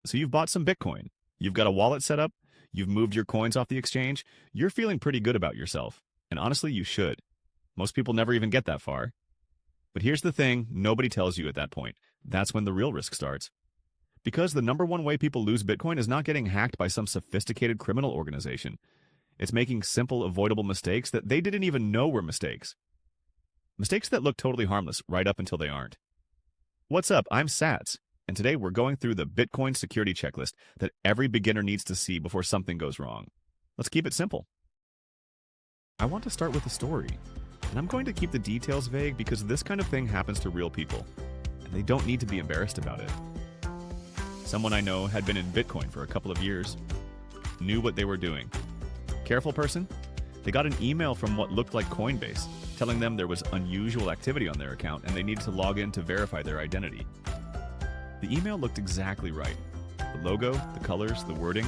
So you've bought some Bitcoin. You've got a wallet set up. You've moved your coins off the exchange. You're feeling pretty good about yourself. And honestly, you should. Most people never even get that far. But here's the thing nobody tells you at that point. That's when the real risk starts. Because the number one way people lose Bitcoin is not getting hacked by some sophisticated criminal organization. It's making simple, avoidable mistakes that they didn't even know were mistakes. Mistakes that look totally harmless right up until they aren't. What's up? I'm Sats, and today we're going through the Bitcoin security checklist that every beginner needs to see before something goes wrong. Let's keep it simple. I want to start with a story, and I'm going to keep the details vague because this kind of thing happens to real people, and they don't need to be embarrassed about it. Someone I know had been in Bitcoin for a couple of years, knew what they were doing. Careful person? They got an email from what looked like Coinbase, telling them there was unusual activity on their account and they needed to log in to verify their identity. The email looked exactly right. The logo, the colors, the wording.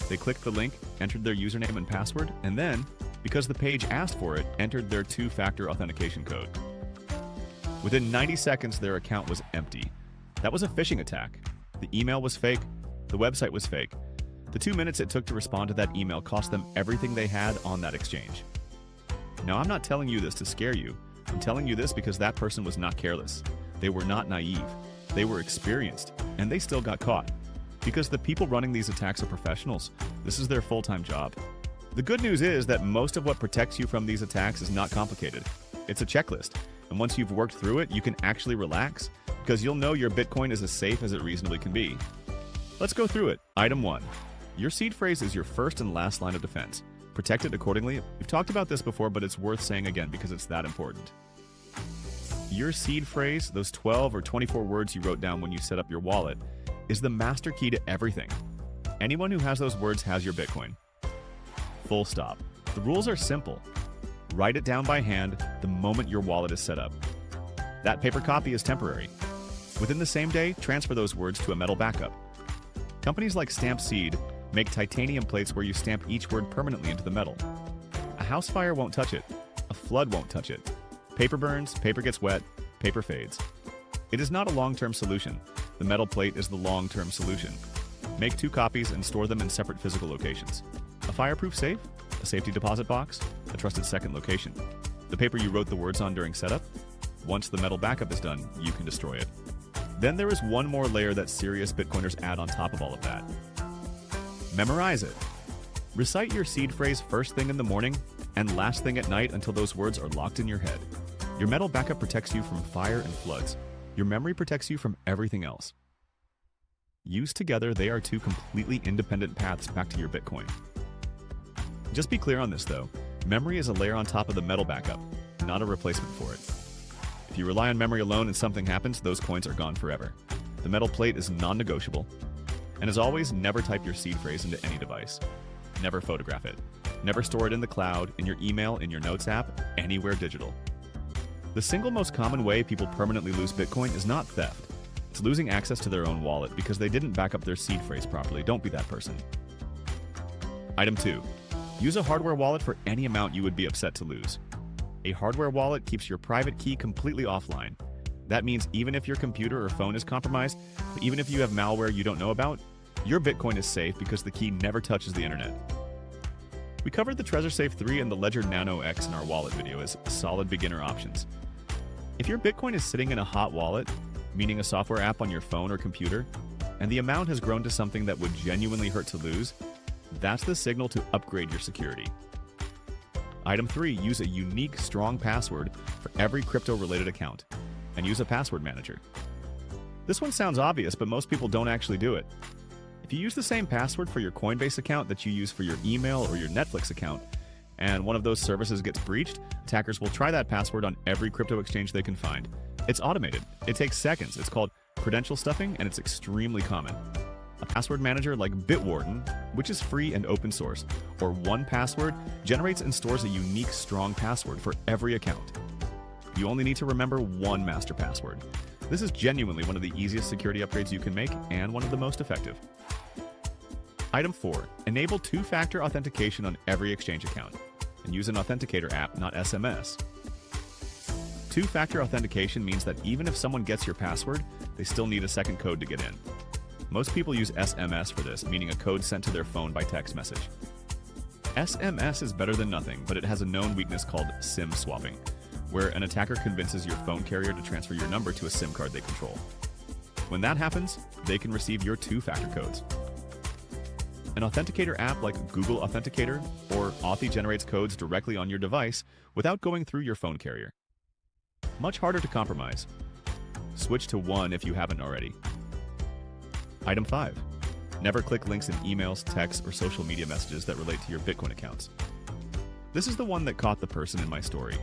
They clicked the link, entered their username and password, and then, because the page asked for it, entered their two-factor authentication code. Within 90 seconds, their account was empty. That was a phishing attack. The email was fake. The website was fake. The 2 minutes it took to respond to that email cost them everything they had on that exchange. Now, I'm not telling you this to scare you. I'm telling you this because that person was not careless. They were not naive. They were experienced, and they still got caught. Because the people running these attacks are professionals. This is their full-time job. The good news is that most of what protects you from these attacks is not complicated. It's a checklist, and once you've worked through it, you can actually relax because you'll know your Bitcoin is as safe as it reasonably can be. Let's go through it. Item 1. Your seed phrase is your first and last line of defense. Protect it accordingly. We've talked about this before, but it's worth saying again because it's that important. Your seed phrase, those 12 or 24 words you wrote down when you set up your wallet, is the master key to everything. Anyone who has those words has your Bitcoin. Full stop. The rules are simple. Write it down by hand the moment your wallet is set up. That paper copy is temporary. Within the same day, transfer those words to a metal backup. Companies like Stamp Seed make titanium plates where you stamp each word permanently into the metal. A house fire won't touch it. A flood won't touch it. Paper burns, paper gets wet, paper fades. It is not a long-term solution. The metal plate is the long-term solution. Make 2 copies and store them in separate physical locations. A fireproof safe, a safety deposit box, a trusted second location. The paper you wrote the words on during setup. Once the metal backup is done, you can destroy it. Then there is one more layer that serious Bitcoiners add on top of all of that. Memorize it. Recite your seed phrase first thing in the morning and last thing at night until those words are locked in your head. Your metal backup protects you from fire and floods. Your memory protects you from everything else. Used together, they are 2 completely independent paths back to your Bitcoin. Just be clear on this though. Memory is a layer on top of the metal backup, not a replacement for it. If you rely on memory alone and something happens, those coins are gone forever. The metal plate is non-negotiable. And as always, never type your seed phrase into any device. Never photograph it. Never store it in the cloud, in your email, in your notes app, anywhere digital. The single most common way people permanently lose Bitcoin is not theft. It's losing access to their own wallet because they didn't back up their seed phrase properly. Don't be that person. Item 2. Use a hardware wallet for any amount you would be upset to lose. A hardware wallet keeps your private key completely offline. That means even if your computer or phone is compromised, or even if you have malware you don't know about, your Bitcoin is safe because the key never touches the internet. We covered the TreasureSafe 3 and the Ledger Nano X in our wallet video as solid beginner options. If your Bitcoin is sitting in a hot wallet, meaning a software app on your phone or computer, and the amount has grown to something that would genuinely hurt to lose, that's the signal to upgrade your security. Item 3. Use a unique, strong password for every crypto-related account, and use a password manager. This one sounds obvious, but most people don't actually do it. If you use the same password for your Coinbase account that you use for your email or your Netflix account, and one of those services gets breached, attackers will try that password on every crypto exchange they can find. It's automated. It takes seconds. It's called credential stuffing, and it's extremely common. A password manager like Bitwarden, which is free and open source, or 1Password, generates and stores a unique, strong password for every account. You only need to remember one master password. This is genuinely one of the easiest security upgrades you can make and one of the most effective. Item 4. Enable 2-factor authentication on every exchange account and use an authenticator app, not SMS. 2-factor authentication means that even if someone gets your password, they still need a second code to get in. Most people use SMS for this, meaning a code sent to their phone by text message. SMS is better than nothing, but it has a known weakness called SIM swapping, where an attacker convinces your phone carrier to transfer your number to a SIM card they control. When that happens, they can receive your two-factor codes. An authenticator app like Google Authenticator or Authy generates codes directly on your device without going through your phone carrier. Much harder to compromise. Switch to one if you haven't already. Item 5. Never click links in emails, texts, or social media messages that relate to your Bitcoin accounts. This is the one that caught the person in my story.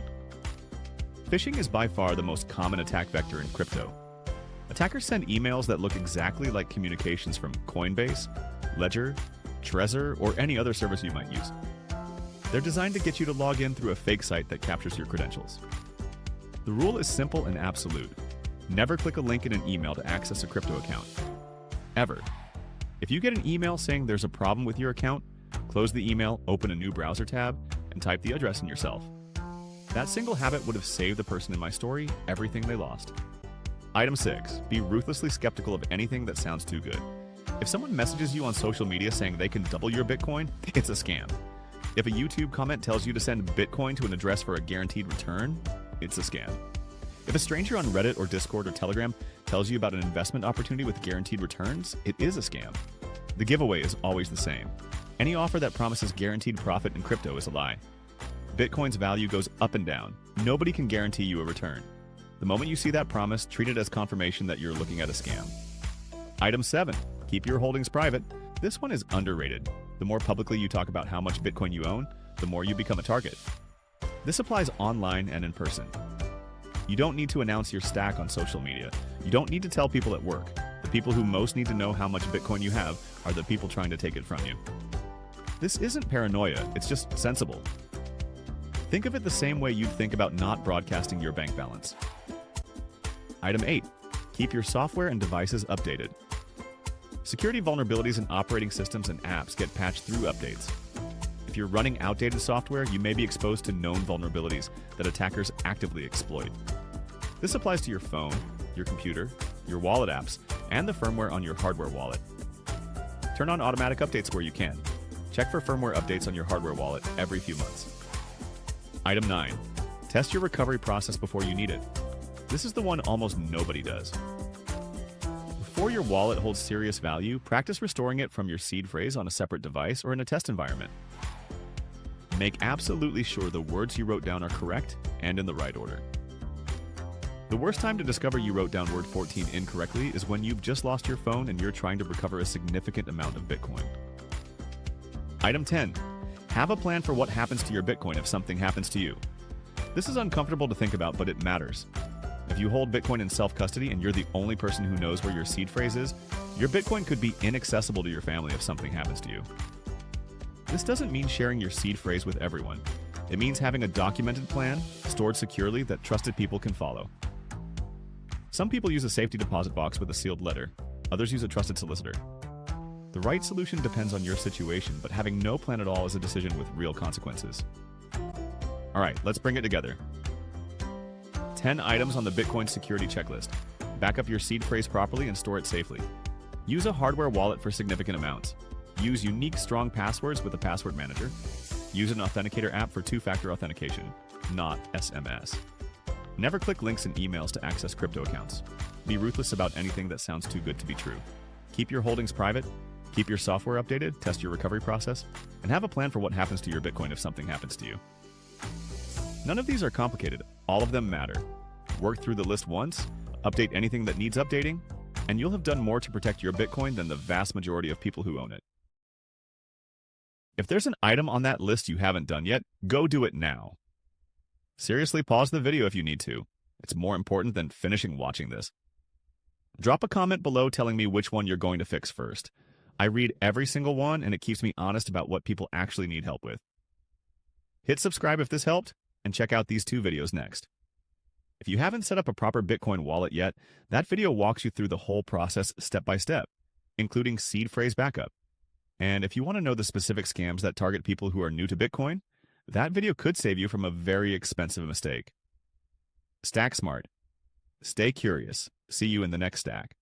Phishing is by far the most common attack vector in crypto. Attackers send emails that look exactly like communications from Coinbase, Ledger, Trezor, or any other service you might use. They're designed to get you to log in through a fake site that captures your credentials. The rule is simple and absolute. Never click a link in an email to access a crypto account. Ever. If you get an email saying there's a problem with your account, close the email, open a new browser tab, and type the address in yourself. That single habit would have saved the person in my story everything they lost. Item 6. Be ruthlessly skeptical of anything that sounds too good. If someone messages you on social media saying they can double your Bitcoin, it's a scam. If a YouTube comment tells you to send Bitcoin to an address for a guaranteed return, it's a scam. If a stranger on Reddit or Discord or Telegram tells you about an investment opportunity with guaranteed returns, it is a scam. The giveaway is always the same. Any offer that promises guaranteed profit in crypto is a lie. Bitcoin's value goes up and down. Nobody can guarantee you a return. The moment you see that promise, treat it as confirmation that you're looking at a scam. Item 7. Keep your holdings private. This one is underrated. The more publicly you talk about how much Bitcoin you own, the more you become a target. This applies online and in person. You don't need to announce your stack on social media. You don't need to tell people at work. The people who most need to know how much Bitcoin you have are the people trying to take it from you. This isn't paranoia, it's just sensible. Think of it the same way you'd think about not broadcasting your bank balance. Item 8. Keep your software and devices updated. Security vulnerabilities in operating systems and apps get patched through updates. If you're running outdated software, you may be exposed to known vulnerabilities that attackers actively exploit. This applies to your phone, your computer, your wallet apps, and the firmware on your hardware wallet. Turn on automatic updates where you can. Check for firmware updates on your hardware wallet every few months. Item 9. Test your recovery process before you need it. This is the one almost nobody does. Before your wallet holds serious value, practice restoring it from your seed phrase on a separate device or in a test environment. Make absolutely sure the words you wrote down are correct and in the right order. The worst time to discover you wrote down word 14 incorrectly is when you've just lost your phone and you're trying to recover a significant amount of Bitcoin. Item 10. Have a plan for what happens to your Bitcoin if something happens to you. This is uncomfortable to think about, but it matters. If you hold Bitcoin in self-custody and you're the only person who knows where your seed phrase is, your Bitcoin could be inaccessible to your family if something happens to you. This doesn't mean sharing your seed phrase with everyone. It means having a documented plan, stored securely, that trusted people can follow. Some people use a safety deposit box with a sealed letter. Others use a trusted solicitor. The right solution depends on your situation, but having no plan at all is a decision with real consequences. All right, let's bring it together. 10 items on the Bitcoin security checklist. Back up your seed phrase properly and store it safely. Use a hardware wallet for significant amounts. Use unique, strong passwords with a password manager. Use an authenticator app for two-factor authentication, not SMS. Never click links in emails to access crypto accounts. Be ruthless about anything that sounds too good to be true. Keep your holdings private, keep your software updated, test your recovery process, and have a plan for what happens to your Bitcoin if something happens to you. None of these are complicated. All of them matter. Work through the list once, update anything that needs updating, and you'll have done more to protect your Bitcoin than the vast majority of people who own it. If there's an item on that list you haven't done yet, go do it now. Seriously, pause the video if you need to. It's more important than finishing watching this. Drop a comment below telling me which one you're going to fix first. I read every single one, and it keeps me honest about what people actually need help with. Hit subscribe if this helped, and check out these 2 videos next. If you haven't set up a proper Bitcoin wallet yet, that video walks you through the whole process step by step, including seed phrase backup. And if you want to know the specific scams that target people who are new to Bitcoin, that video could save you from a very expensive mistake. Stack smart. Stay curious. See you in the next stack.